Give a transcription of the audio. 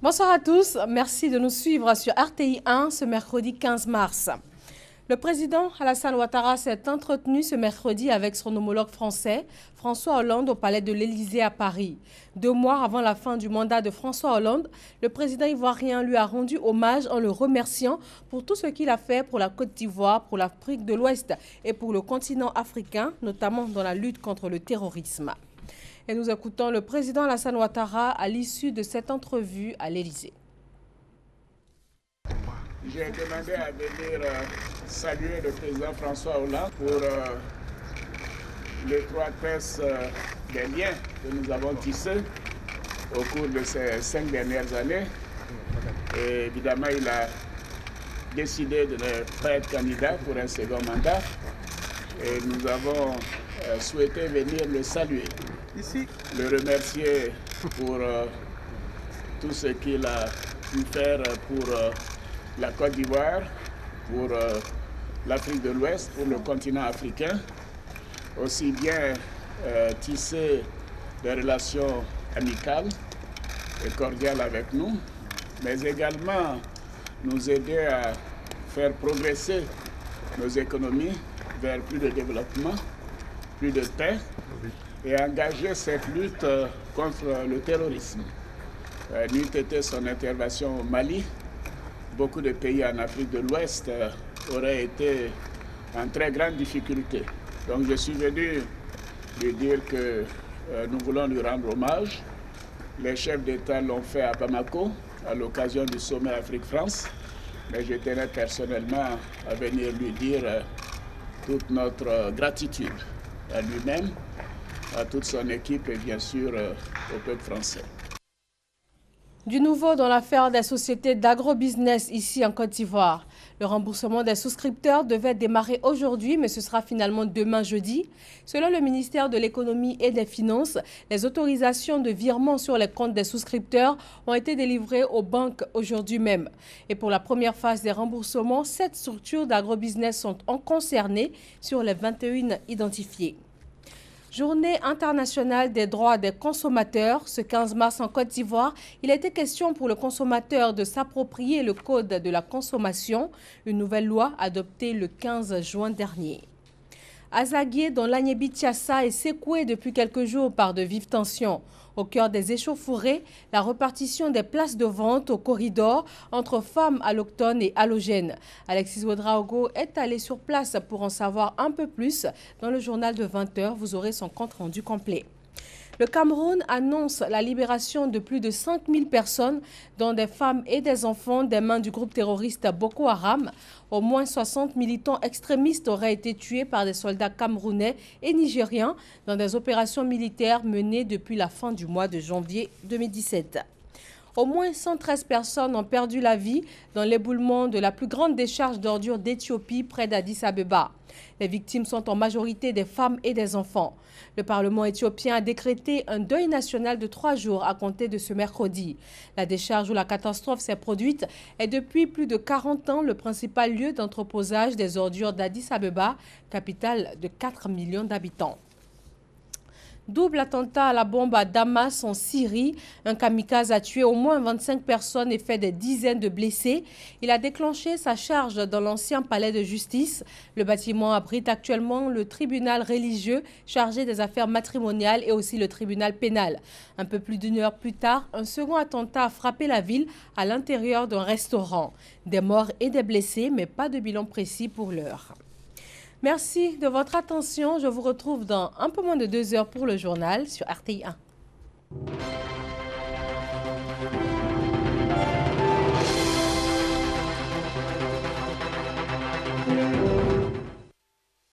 Bonsoir à tous, merci de nous suivre sur RTI 1 ce mercredi 15 mars. Le président Alassane Ouattara s'est entretenu ce mercredi avec son homologue français, François Hollande, au palais de l'Élysée à Paris. 2 mois avant la fin du mandat de François Hollande, le président ivoirien lui a rendu hommage en le remerciant pour tout ce qu'il a fait pour la Côte d'Ivoire, pour l'Afrique de l'Ouest et pour le continent africain, notamment dans la lutte contre le terrorisme. Et nous écoutons le président Alassane Ouattara à l'issue de cette entrevue à l'Élysée. J'ai demandé à venir saluer le président François Hollande pour l'étroitesse des liens que nous avons tissés au cours de ces 5 dernières années. Et évidemment, il a décidé de ne pas être candidat pour un second mandat. Et nous avons souhaité venir le saluer, le remercier pour tout ce qu'il a pu faire pour la Côte d'Ivoire, pour l'Afrique de l'Ouest, pour le continent africain, aussi bien tisser des relations amicales et cordiales avec nous, mais également nous aider à faire progresser nos économies vers plus de développement, plus de paix, et engager cette lutte contre le terrorisme. N'eût été son intervention au Mali, beaucoup de pays en Afrique de l'Ouest auraient été en très grande difficulté. Donc je suis venu lui dire que nous voulons lui rendre hommage. Les chefs d'État l'ont fait à Bamako à l'occasion du sommet Afrique-France, mais je tenais personnellement à venir lui dire toute notre gratitude à lui-même, à toute son équipe et bien sûr au peuple français. Du nouveau dans l'affaire des sociétés d'agrobusiness ici en Côte d'Ivoire. Le remboursement des souscripteurs devait démarrer aujourd'hui, mais ce sera finalement demain jeudi. Selon le ministère de l'Économie et des Finances, les autorisations de virement sur les comptes des souscripteurs ont été délivrées aux banques aujourd'hui même. Et pour la première phase des remboursements, 7 structures d'agrobusiness sont concernées sur les 21 identifiées. Journée internationale des droits des consommateurs. Ce 15 mars en Côte d'Ivoire, il a été question pour le consommateur de s'approprier le code de la consommation, une nouvelle loi adoptée le 15 juin dernier. Azaguié, dans l'Agnébi-Tiassa, est secoué depuis quelques jours par de vives tensions. Au cœur des échauffourées, la répartition des places de vente au corridor entre femmes allochtones et halogènes. Alexis Ouedraogo est allé sur place pour en savoir un peu plus. Dans le journal de 20 h, vous aurez son compte rendu complet. Le Cameroun annonce la libération de plus de 5000 personnes, dont des femmes et des enfants, des mains du groupe terroriste Boko Haram. Au moins 60 militants extrémistes auraient été tués par des soldats camerounais et nigériens dans des opérations militaires menées depuis la fin du mois de janvier 2017. Au moins 113 personnes ont perdu la vie dans l'éboulement de la plus grande décharge d'ordures d'Éthiopie près d'Addis Abeba. Les victimes sont en majorité des femmes et des enfants. Le Parlement éthiopien a décrété un deuil national de 3 jours à compter de ce mercredi. La décharge où la catastrophe s'est produite est depuis plus de 40 ans le principal lieu d'entreposage des ordures d'Addis Abeba, capitale de 4 millions d'habitants. Double attentat à la bombe à Damas en Syrie. Un kamikaze a tué au moins 25 personnes et fait des dizaines de blessés. Il a déclenché sa charge dans l'ancien palais de justice. Le bâtiment abrite actuellement le tribunal religieux chargé des affaires matrimoniales et aussi le tribunal pénal. Un peu plus d'1 heure plus tard, un second attentat a frappé la ville à l'intérieur d'un restaurant. Des morts et des blessés, mais pas de bilan précis pour l'heure. Merci de votre attention. Je vous retrouve dans un peu moins de 2 heures pour le journal sur RTI 1.